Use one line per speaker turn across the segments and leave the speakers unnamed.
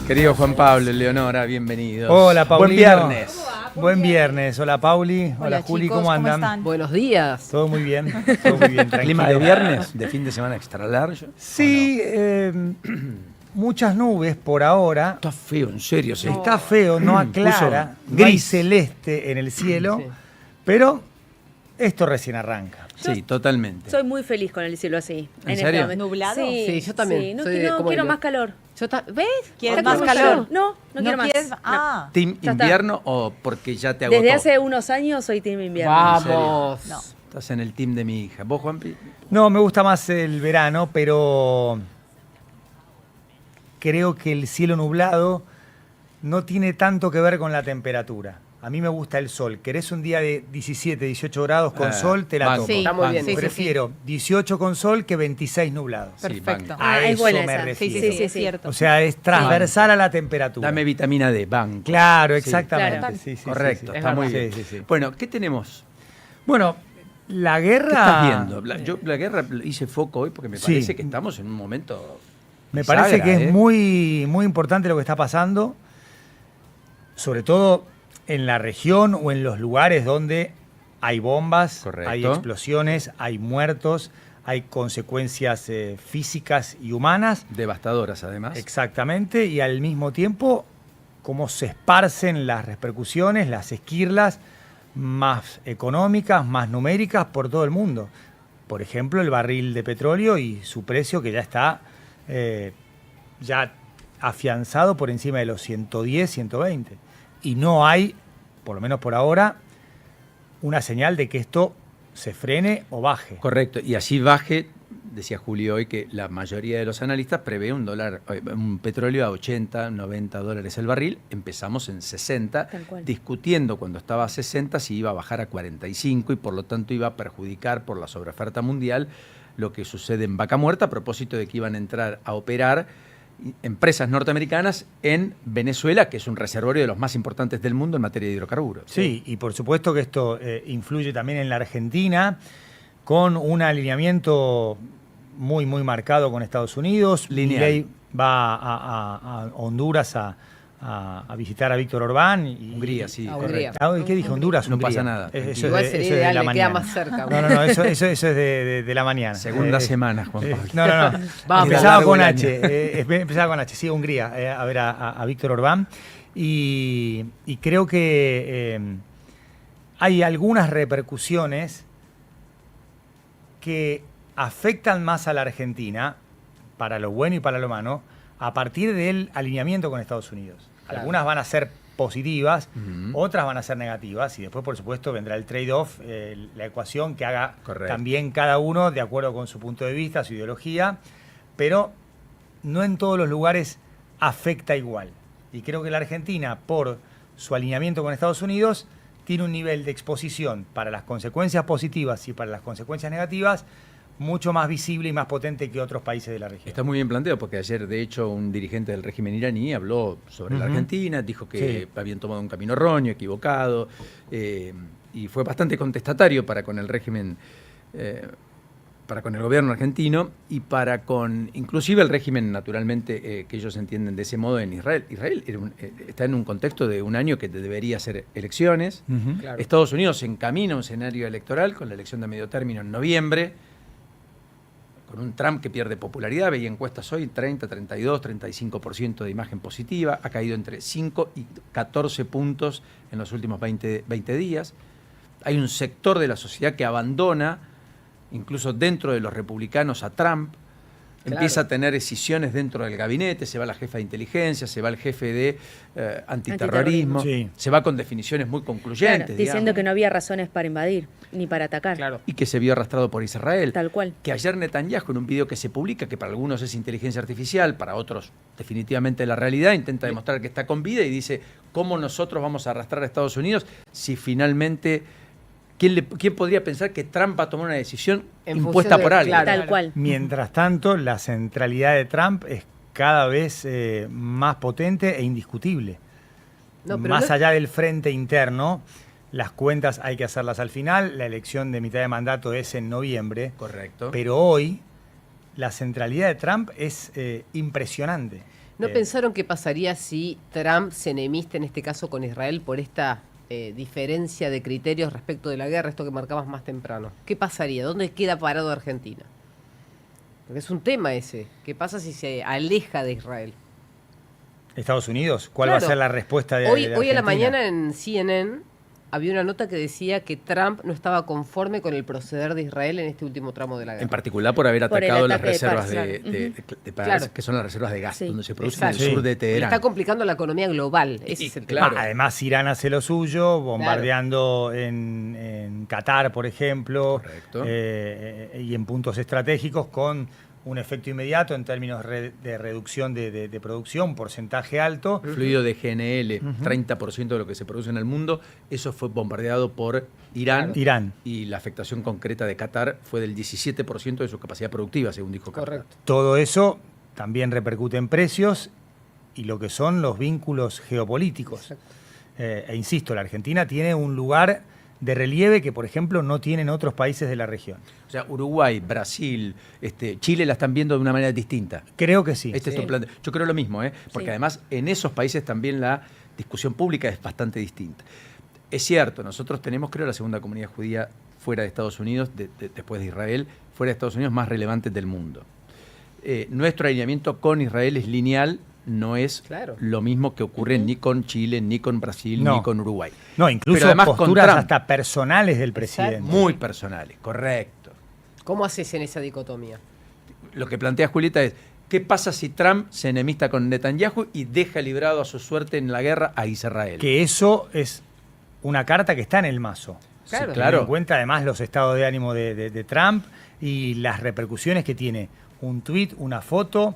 Querido Juan Pablo, Leonora, bienvenidos.
Hola, Paulino.
Buen viernes.
Buen viernes. Hola, Pauli. Hola, Juli.
Chicos,
¿Cómo andan?
están?
Buenos días.
Todo muy bien. Todo muy bien.
¿Clima de viernes? ¿De fin de semana extra large?
Sí, muchas nubes por ahora.
Está feo, en serio. Sí.
Está feo, no aclara.
Puso
Hay
gris.
celeste en el cielo,
Sí.
pero esto recién arranca.
Sí, totalmente.
Soy muy feliz con el cielo así.
¿En
este
serio?
momento.
¿Nublado?
Sí, yo también.
Sí, no,
Soy
no
como
quiero
Elo.
más calor.
¿Ves?
¿Quieres
¿Está
más
muy
calor?
No quiero más.
quieres? Ah,
¿Team
Ya está.
invierno o porque ya te agotó?
Desde hace unos años soy team invierno.
Vamos.
no.
Estás en el team de mi hija. ¿Vos, Juanpi?
No, me gusta más el verano, pero creo que el cielo nublado no tiene tanto que ver con la temperatura. A mí me gusta el sol. ¿Querés un día de 17, 18 grados con sol? Te la
banco,
toco.
Sí,
Está muy bien.
sí, sí,
Prefiero 18 con sol que 26 nublados.
Sí,
Perfecto.
banco.
A
es
eso
buena
me
esa.
refiero.
Sí, sí, sí, es cierto.
O sea, es transversal a la temperatura.
Dame vitamina D, banco.
Claro,
Sí.
exactamente.
Claro.
Sí, sí,
Correcto,
sí, sí.
está muy
Sí,
bien.
sí, sí.
Bueno, ¿qué tenemos?
Bueno, la guerra...
¿Qué estás viendo? Yo la guerra hice foco hoy porque me
Sí.
parece que estamos en un momento...
Me parece
bisagra,
que
¿eh?
es muy, muy importante lo que está pasando, sobre todo en la región o en los lugares donde hay bombas,
Correcto.
hay explosiones, hay muertos, hay consecuencias físicas y humanas.
Devastadoras, además.
Exactamente, y al mismo tiempo cómo se esparcen las repercusiones, las esquirlas más económicas, más numéricas por todo el mundo. Por ejemplo, el barril de petróleo y su precio que ya está ya afianzado por encima de los 110, 120. Y no hay, por lo menos por ahora, una señal de que esto se frene o baje.
Correcto, y así baje, decía Julio hoy, que la mayoría de los analistas prevé un petróleo a 80, 90 dólares el barril. Empezamos en 60,
Tal cual.
discutiendo cuando estaba a 60 si iba a bajar a 45 y por lo tanto iba a perjudicar por la sobreoferta mundial lo que sucede en Vaca Muerta a propósito de que iban a entrar a operar empresas norteamericanas en Venezuela, que es un reservorio de los más importantes del mundo en materia de hidrocarburos.
Sí, y por supuesto que esto influye también en la Argentina, con un alineamiento muy, muy marcado con Estados Unidos.
Lineal.
Milei va a Honduras a visitar a Víctor Orbán. Y,
Hungría, sí,
A
correcto.
Hungría.
¿Qué dije? Honduras,
No
Hungría.
pasa nada.
Eso
Igual
es
sería
eso es de
ideal,
la
le queda
mañana.
más cerca.
No, eso es de la mañana.
Segunda semana, Juan Pablo.
No.
Vamos.
Empezaba
Largo
con
el
H. Empezaba con H, sí, Hungría, a ver a Víctor Orbán. Y creo que hay algunas repercusiones que afectan más a la Argentina, para lo bueno y para lo malo, a partir del alineamiento con Estados Unidos.
Claro.
Algunas van a ser positivas,
Ujú.
otras van a ser negativas, y después, por supuesto, vendrá el trade-off, la ecuación que haga
Correcto.
también cada uno de acuerdo con su punto de vista, su ideología, pero no en todos los lugares afecta igual. Y creo que la Argentina, por su alineamiento con Estados Unidos, tiene un nivel de exposición para las consecuencias positivas y para las consecuencias negativas mucho más visible y más potente que otros países de la región.
Está muy bien planteado porque ayer, de hecho, un dirigente del régimen iraní habló sobre la
Ujú.
Argentina, dijo que
Sí.
habían tomado un camino erróneo, equivocado, y fue bastante contestatario para con el régimen, para con el gobierno argentino y para con, inclusive el régimen, naturalmente, que ellos entienden de ese modo en Israel. Israel está en un contexto de un año que debería ser elecciones.
Ujú.
Claro.
Estados Unidos se encamina a un escenario electoral con la elección de medio término en noviembre, con un Trump que pierde popularidad, veía encuestas hoy, 30, 32, 35% de imagen positiva, ha caído entre 5 y 14 puntos en los últimos 20 días. Hay un sector de la sociedad que abandona, incluso dentro de los republicanos, a Trump,
Claro.
empieza a tener decisiones dentro del gabinete, se va la jefa de inteligencia, se va el jefe de antiterrorismo,
Sí.
se va con definiciones muy concluyentes,
Claro, diciendo que no había razones para invadir ni para atacar.
Claro.
y que se vio arrastrado por Israel.
Tal cual.
Que ayer Netanyahu, en un video que se publica, que para algunos es inteligencia artificial, para otros definitivamente la realidad, intenta demostrar que está con vida y dice, ¿cómo nosotros vamos a arrastrar a Estados Unidos si finalmente... ¿Quién podría pensar que Trump va a tomar una decisión
En
impuesta
función de-
por alguien?
claro.
Tal cual.
Mientras tanto, la centralidad de Trump es cada vez más potente e indiscutible.
No, pero
Más
no-
allá del frente interno, las cuentas hay que hacerlas al final. La elección de mitad de mandato es en noviembre.
Correcto.
Pero hoy la centralidad de Trump es impresionante.
¿No pensaron qué pasaría si Trump se enemista en este caso con Israel por esta diferencia de criterios respecto de la guerra, esto que marcabas más temprano? ¿Qué pasaría? ¿Dónde queda parado Argentina? Porque es un tema ese. ¿Qué pasa si se aleja de Israel?
Estados Unidos, ¿cuál
Claro.
va a ser la respuesta de
Hoy a la
Argentina?
mañana en CNN había una nota que decía que Trump no estaba conforme con el proceder de Israel en este último tramo de la guerra.
En particular por haber
Por el
atacado las
ataque de
reservas
Pars,
de,
claro.
de Pars,
Claro.
que son las reservas de gas,
Sí.
donde se produce
Exacto.
en el sur de
Sí.
Teherán.
Está complicando la economía global. Ese es el tema.
claro.
Además, Irán hace lo suyo, bombardeando en Qatar, por ejemplo,
Correcto.
Y en puntos estratégicos con un efecto inmediato en términos de reducción de producción, porcentaje alto.
Fluido de GNL, 30% de lo que se produce en el mundo, eso fue bombardeado por Irán.
Irán.
Y la afectación concreta de Qatar fue del 17% de su capacidad productiva, según dijo Qatar.
Correcto.
Todo eso también repercute en precios y lo que son los vínculos geopolíticos.
Exacto.
E insisto, la Argentina tiene un lugar de relieve que, por ejemplo, no tienen otros países de la región.
O sea, Uruguay, Brasil, Chile la están viendo de una manera distinta.
Creo que sí.
Este es
Sí.
tu plan. Yo creo lo mismo, porque
Sí.
además en esos países también la discusión pública es bastante distinta. Es cierto, nosotros tenemos, creo, la segunda comunidad judía fuera de Estados Unidos, después de Israel, fuera de Estados Unidos, más relevante del mundo. Nuestro alineamiento con Israel es lineal, no es
Claro.
lo mismo que ocurre ni con Chile, ni con Brasil,
No.
ni con Uruguay.
No, incluso
Pero además con
posturas
Trump.
hasta personales del presidente.
Muy personales, correcto.
¿Cómo haces en esa dicotomía?
Lo que plantea Julieta es, ¿qué pasa si Trump se enemista con Netanyahu y deja librado a su suerte en la guerra a Israel?
Que eso es una carta que está en el mazo.
Sí,
Claro.
Teniendo
claro.
en cuenta además los estados de ánimo de Trump y las repercusiones que tiene un tuit, una foto,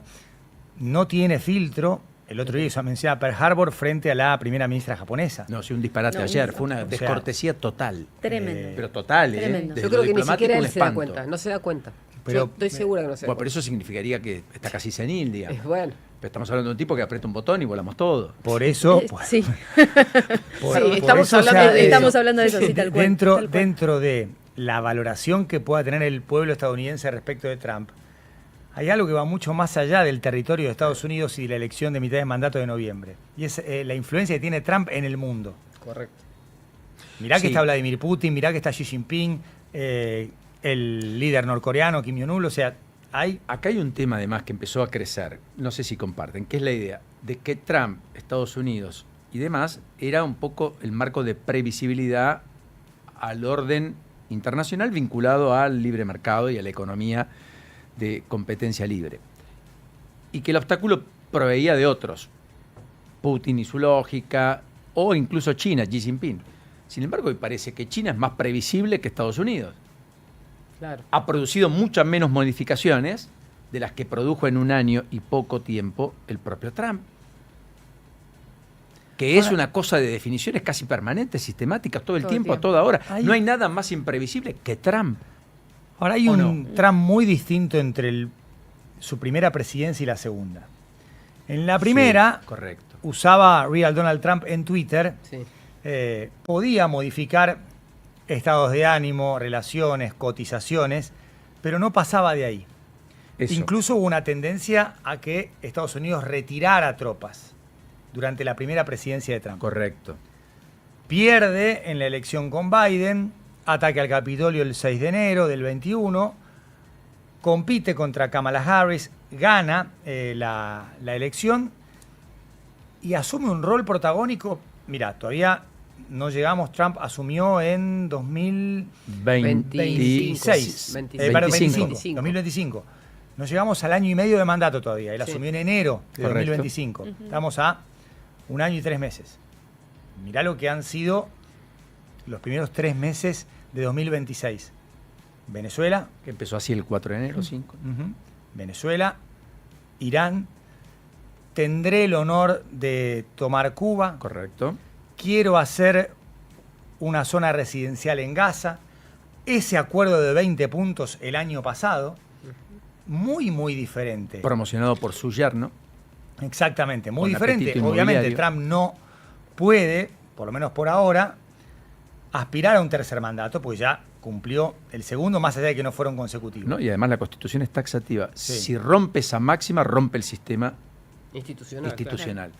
no tiene filtro. El otro día hizo mención a Pearl Harbor frente a la primera ministra japonesa.
No, sí, un disparate
No,
ayer,
un-
fue una
o sea,
descortesía total.
Tremendo.
Pero total,
Tremendo.
Desde
Yo
lo
creo que ni
diplomático,
siquiera
un
él se da
espanto.
cuenta. No se da cuenta.
Pero-
Yo estoy segura que no se da
Bueno, pero
cuenta.
eso significaría que está casi senil, digamos.
Bueno.
Pero estamos hablando de un tipo que aprieta un botón y volamos todo.
Por eso,
Sí,
por
estamos
eso
hablando de
estamos
eso.
hablando de eso, sí, tal cual.
dentro,
tal cual.
dentro de la valoración que pueda tener el pueblo estadounidense respecto de Trump, hay algo que va mucho más allá del territorio de Estados Unidos y la elección de mitad de mandato de noviembre. Y es la influencia que tiene Trump en el mundo.
Correcto.
Mirá que
Sí.
está Vladimir Putin, mirá que está Xi Jinping, el líder norcoreano Kim Jong-un, o sea, hay...
Acá hay un tema además que empezó a crecer, no sé si comparten, que es la idea de que Trump, Estados Unidos y demás era un poco el marco de previsibilidad al orden internacional vinculado al libre mercado y a la economía de competencia libre. Y que el obstáculo proveía de otros, Putin y su lógica, o incluso China, Xi Jinping. Sin embargo, hoy parece que China es más previsible que Estados Unidos.
Claro.
Ha producido muchas menos modificaciones de las que produjo en un año y poco tiempo el propio Trump. Que es
Ahora-
una cosa de definiciones casi permanentes, sistemáticas, todo el
Todo el
tiempo, a
tiempo.
toda hora.
Hay-
No hay nada más imprevisible que Trump.
Ahora hay
¿O
un
no?
Trump muy distinto entre su primera presidencia y la segunda. En la primera,
Sí, correcto.
usaba Real Donald Trump en Twitter,
Sí.
podía modificar estados de ánimo, relaciones, cotizaciones, pero no pasaba de ahí.
Eso.
Incluso hubo una tendencia a que Estados Unidos retirara tropas durante la primera presidencia de Trump.
Correcto.
Pierde en la elección con Biden, ataque al Capitolio el 6 de enero del 21, compite contra Kamala Harris, gana la elección y asume un rol protagónico. Mira, todavía no llegamos, Trump asumió en 2026.
25.
2025. No llegamos al año y medio de mandato todavía. Él
Sí.
asumió en enero de
Correcto.
2025. Estamos a un año y 3 meses. Mirá lo que han sido los primeros 3 meses de 2026. Venezuela,
Que empezó así el 4 de enero, 5.
Venezuela, Irán. Tendré el honor de tomar Cuba.
Correcto.
Quiero hacer una zona residencial en Gaza. Ese acuerdo de 20 puntos el año pasado, muy, muy diferente.
Promocionado por su yerno.
Exactamente, muy
Con
diferente.
apetito
Obviamente
inmobiliario.
Trump no puede, por lo menos por ahora, aspirar a un tercer mandato, pues ya cumplió el segundo, más allá de que no fueron consecutivos.
¿No? Y además la Constitución es taxativa.
Sí.
Si rompe esa máxima, rompe el sistema
institucional.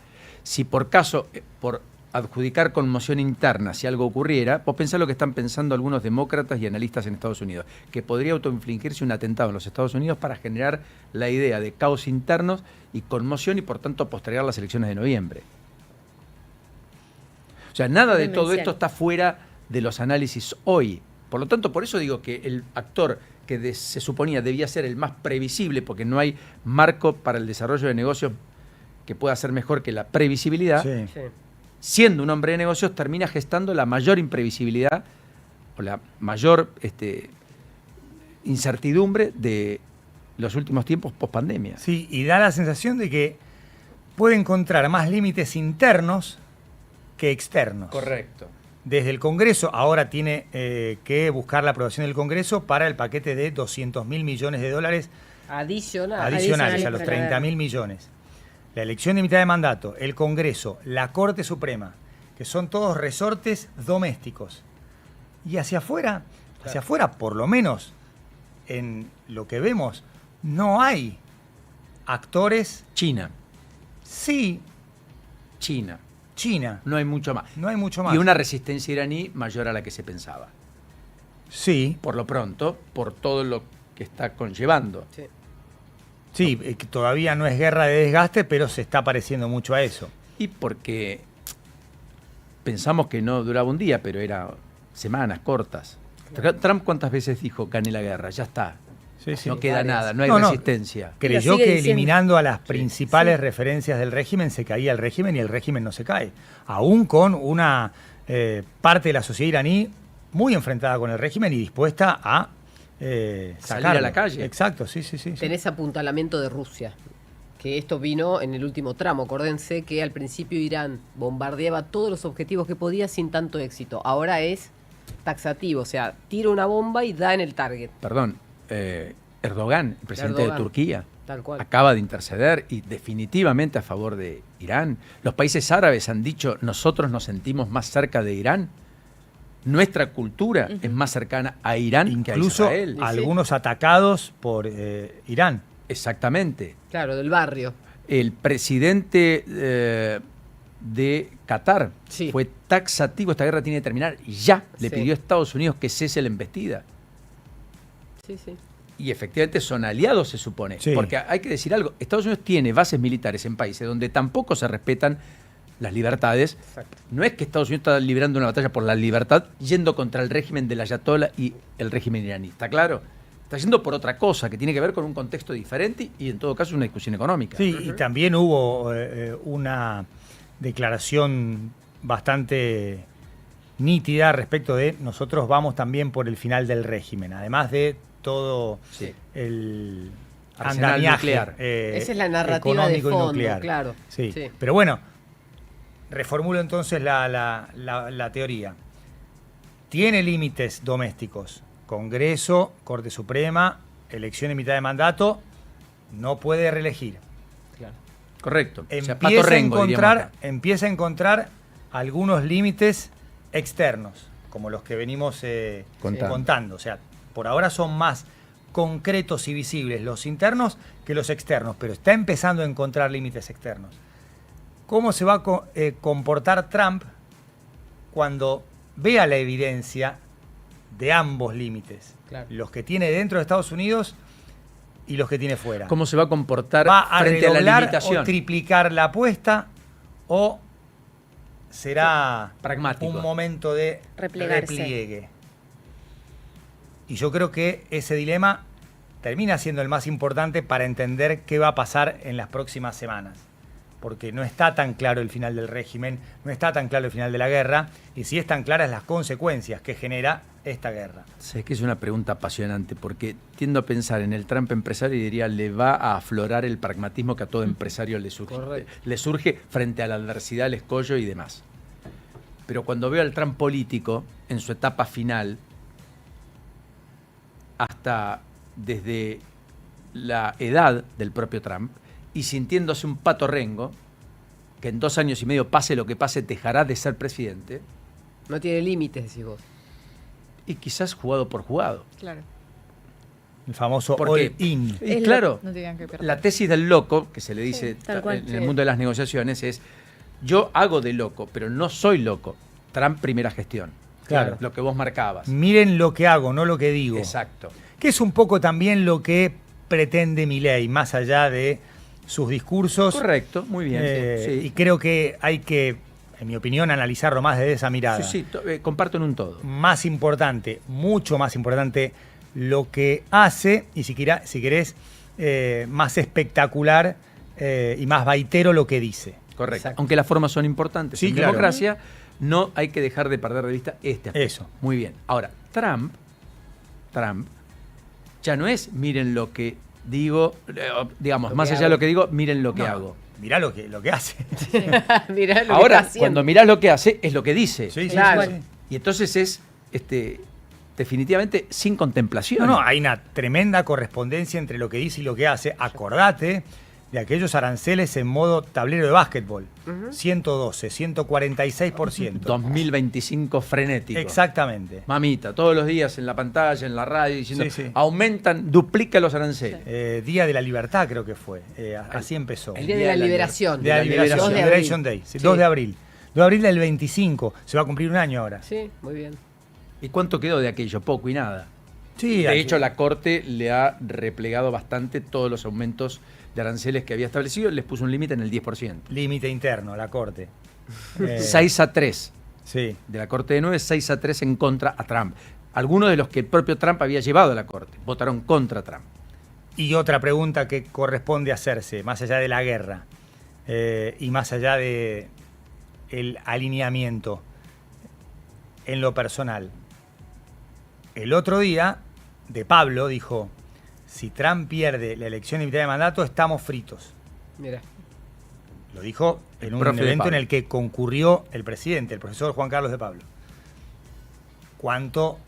Si por caso, por adjudicar conmoción interna, si algo ocurriera, vos pensás lo que están pensando algunos demócratas y analistas en Estados Unidos, que podría autoinfligirse un atentado en los Estados Unidos para generar la idea de caos internos y conmoción y por tanto postergar las elecciones de noviembre. O sea, nada de todo esto está fuera de los análisis hoy. Por lo tanto, por eso digo que el actor que se suponía debía ser el más previsible, porque no hay marco para el desarrollo de negocios que pueda ser mejor que la previsibilidad,
Sí.
Sí.
siendo un hombre de negocios, termina gestando la mayor imprevisibilidad o la mayor incertidumbre de los últimos tiempos post-pandemia.
Sí, y da la sensación de que puede encontrar más límites internos que externos.
Correcto.
Desde el Congreso, ahora tiene que buscar la aprobación del Congreso para el paquete de 200.000 millones de dólares adicionales
Adicionales
a los
para la
30.000 millones. La elección de mitad de mandato, el Congreso, la Corte Suprema, que son todos resortes domésticos. Y hacia afuera, por lo menos en lo que vemos, no hay actores.
China.
Sí,
China.
China,
No hay mucho más.
no hay mucho más.
Y una resistencia iraní mayor a la que se pensaba.
Sí,
Por lo pronto, por todo lo que está conllevando.
Sí.
sí, que todavía no es guerra de desgaste, pero se está pareciendo mucho a eso.
Y porque pensamos que no duraba un día, pero era semanas cortas. Trump, ¿cuántas veces dijo gané la guerra? Ya está.
Sí, sí.
No queda
varias.
nada, no hay
No, no.
resistencia.
Creyó
sigue
que
diciendo.
eliminando a las principales referencias del régimen se caía el régimen y el régimen no se cae. Aún con una parte de la sociedad iraní muy enfrentada con el régimen y dispuesta a
Salir a la calle.
Exacto, sí, sí, sí. sí.
Tenés apuntalamiento de Rusia, que esto vino en el último tramo. Acuérdense que al principio Irán bombardeaba todos los objetivos que podía sin tanto éxito. Ahora es taxativo, o sea, tira una bomba y da en el target.
Perdón, Erdogan, el presidente
Erdogan.
de Turquía,
Tal cual.
acaba de interceder y definitivamente a favor de Irán. Los países árabes han dicho, nosotros nos sentimos más cerca de Irán. Nuestra cultura es más cercana a Irán que a
Incluso
Israel.
algunos atacados por Irán.
Exactamente.
Claro, del barrio.
El presidente de Qatar
Sí.
fue taxativo, esta guerra tiene que terminar ya. Le
Sí.
pidió a Estados Unidos que cese la embestida.
Sí, sí.
Y efectivamente son aliados, se supone.
Sí.
Porque hay que decir algo, Estados Unidos tiene bases militares en países donde tampoco se respetan las libertades.
Exacto.
No es que Estados Unidos está librando una batalla por la libertad yendo contra el régimen del Ayatollah y el régimen iraní. ¿Está claro? Está yendo por otra cosa que tiene que ver con un contexto diferente y en todo caso una discusión económica.
Sí, y también hubo una declaración bastante nítida respecto de nosotros vamos también por el final del régimen, además de todo
Sí.
el
Arsenal
andamiaje
nuclear.
Esa es la narrativa de
económico y
fondo,
nuclear.
claro.
Sí.
Sí.
Pero bueno, reformulo entonces la teoría. Tiene límites domésticos. Congreso, Corte Suprema, elección en mitad de mandato, no puede reelegir.
Claro.
Correcto. O sea,
Empieza,
Pato Rengo, diríamos acá.
empieza a encontrar algunos límites externos, como los que venimos contando. O sea, por ahora son más concretos y visibles los internos que los externos, pero está empezando a encontrar límites externos. ¿Cómo se va a comportar Trump cuando vea la evidencia de ambos límites?
Claro.
Los que tiene dentro de Estados Unidos y los que tiene fuera.
¿Cómo se va a comportar
¿Va a
frente a la
redoblar
limitación?
o triplicar la apuesta o será
Pragmático.
un momento de
Replegarse.
repliegue? Y yo creo que ese dilema termina siendo el más importante para entender qué va a pasar en las próximas semanas. Porque no está tan claro el final del régimen, no está tan claro el final de la guerra, y sí están claras las consecuencias que genera esta guerra.
Es que es una pregunta apasionante, porque tiendo a pensar en el Trump empresario y diría, le va a aflorar el pragmatismo que a todo empresario
Correcto.
le surge frente a la adversidad, el escollo y demás. Pero cuando veo al Trump político, en su etapa final, hasta desde la edad del propio Trump, y sintiéndose un Pato Rengo, que en 2 años y medio, pase lo que pase, dejará de ser presidente,
No tiene límites, decís vos.
y quizás jugado por jugado.
Claro.
El famoso
¿Por qué?
all-in.
Y
Es
claro,
No tenían que perder.
la tesis del loco, que se le dice
tal cual.
en el mundo de las negociaciones, es yo hago de loco, pero no soy loco. Trump, primera gestión.
Claro.
Lo que vos marcabas.
Miren lo que hago, no lo que digo.
Exacto.
Que es un poco también lo que pretende Milei, más allá de sus discursos.
Correcto, muy bien.
Y
Sí,
creo que hay que, en mi opinión, analizarlo más desde esa mirada.
sí, comparto en un todo.
Más importante, mucho más importante lo que hace, y si querés, más espectacular y más baitero lo que dice.
Correcto.
Exacto.
Aunque las formas son importantes.
Sí,
en
claro.
democracia no hay que dejar de perder de vista este aspecto.
Eso.
Muy bien. Ahora, Trump ya no es miren lo que digo, digamos,
Lo
más
que
allá de
hago.
lo que digo, miren lo que
No,
hago.
Mirá lo que hace.
Mirá lo que
Ahora,
está haciendo.
cuando mirás lo que hace, es lo que dice.
Sí,
Claro.
sí.
Y entonces es definitivamente sin contemplación.
No, hay una tremenda correspondencia entre lo que dice y lo que hace. Acordate de aquellos aranceles en modo tablero de básquetbol. 112, 146%.
2025 frenético.
Exactamente.
Mamita, todos los días en la pantalla, en la radio, diciendo,
Sí, sí.
aumentan, duplica los aranceles.
Día de la Libertad creo que fue. Así empezó.
El día de la liberación.
De la liberación,
2 de abril.
Liberation Day, sí,
Sí.
2 de abril. 2 de abril del 25, se va a cumplir un año ahora.
Sí, muy bien.
¿Y cuánto quedó de aquello? Poco y nada.
Sí,
De hecho, la Corte le ha replegado bastante todos los aumentos de aranceles que había establecido, les puso un límite en el 10%.
límite interno, la Corte.
6-3
Sí.
de la Corte de 9, 6-3 en contra a Trump. Algunos de los que el propio Trump había llevado a la Corte votaron contra Trump.
Y otra pregunta que corresponde hacerse, más allá de la guerra y más allá de el alineamiento en lo personal. El otro día, De Pablo dijo, si Trump pierde la elección de mitad de mandato, estamos fritos.
Mira.
Lo dijo en
El
un
profe de
evento en
Pablo.
el que concurrió el presidente, el profesor Juan Carlos de Pablo. Cuánto,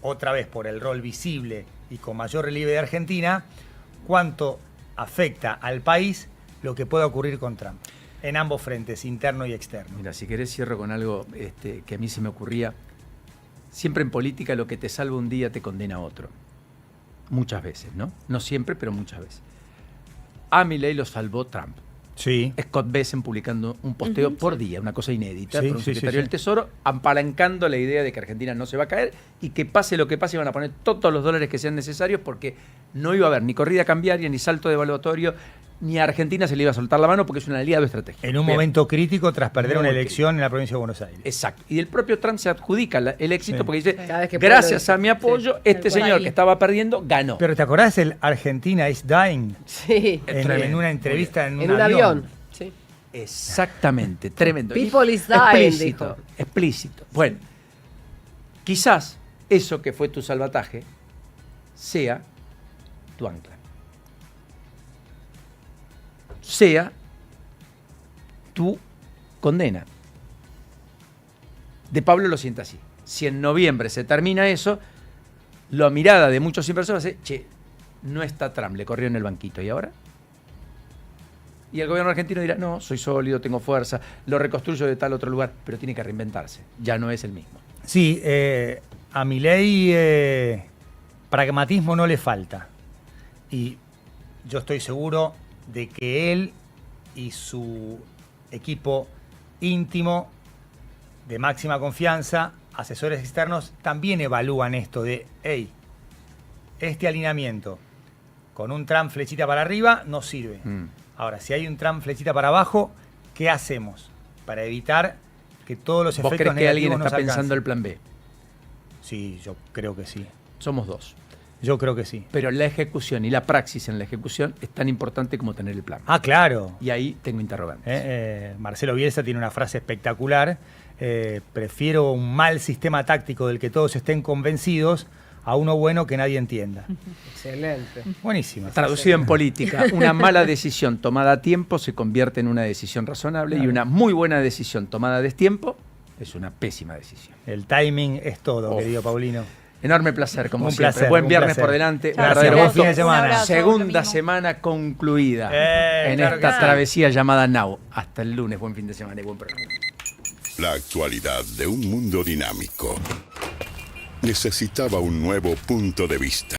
otra vez por el rol visible y con mayor relieve de Argentina, cuánto afecta al país lo que pueda ocurrir con Trump, en ambos frentes, interno y externo.
Mira, si querés cierro con algo que a mí se me ocurría. Siempre en política lo que te salva un día te condena a otro. Muchas veces, ¿no? No siempre, pero muchas veces. A Milei lo salvó Trump.
Sí.
Scott Bessent publicando un posteo por día, una cosa inédita,
Sí,
por un
sí,
secretario
sí,
del Tesoro, apalancando la idea de que Argentina no se va a caer y que pase lo que pase, van a poner todos los dólares que sean necesarios porque no iba a haber ni corrida cambiaria, ni salto devaluatorio, ni a Argentina se le iba a soltar la mano porque es un aliado estratégico.
En un
Bien.
momento crítico tras perder
Muy
una elección en la provincia de Buenos Aires.
Exacto. Y el propio Trump se adjudica el éxito
Sí.
porque dice,
Cada vez que puede
gracias
lo
a mi
dice.
apoyo,
Sí.
este
Tal cual.
señor que estaba perdiendo ganó.
Pero ¿te acordás el Argentina is dying?
Sí.
Es
En
tremendo.
una entrevista en
En
un
un avión. Sí.
Exactamente, tremendo.
People is dying,
Explícito,
dijo.
explícito. Bueno, quizás eso que fue tu salvataje sea tu ancla. Sea tu condena. De Pablo lo siente así. Si en noviembre se termina eso, la mirada de muchos inversores es, che, no está Trump, le corrió en el banquito. ¿Y ahora? Y el gobierno argentino dirá, no, soy sólido, tengo fuerza, lo reconstruyo de tal otro lugar, pero tiene que reinventarse. Ya no es el mismo.
Sí, a Milei pragmatismo no le falta. Y yo estoy seguro de que él y su equipo íntimo de máxima confianza, asesores externos, también evalúan esto de, hey, este alineamiento con un Trump flechita para arriba no sirve. Ahora, si hay un Trump flechita para abajo, ¿qué hacemos para evitar que todos los
¿Vos
efectos
crees que alguien
negativos
está
nos
pensando
alcancen?
el plan B?
Sí, yo creo que sí.
Somos dos.
Yo creo que sí.
Pero la ejecución y la praxis en la ejecución es tan importante como tener el plan.
Ah, claro.
Y ahí tengo interrogantes.
Marcelo Bielsa tiene una frase espectacular. Prefiero un mal sistema táctico del que todos estén convencidos a uno bueno que nadie entienda.
Excelente.
Buenísima.
Traducido en política, una mala decisión tomada a tiempo se convierte en una decisión razonable y una muy buena decisión tomada a destiempo es una pésima decisión.
El timing es todo,
Uf.
querido Paulino.
Enorme placer, como
Un
siempre.
placer,
Buen
un
viernes
placer.
por delante.
Gracias,
verdadero
buen
gusto.
fin de semana.
Un abrazo, lo
Segunda
mismo.
semana concluida en
claro
esta
que sí.
travesía llamada Now. Hasta el lunes. Buen fin de semana y buen programa.
La actualidad de un mundo dinámico necesitaba un nuevo punto de vista.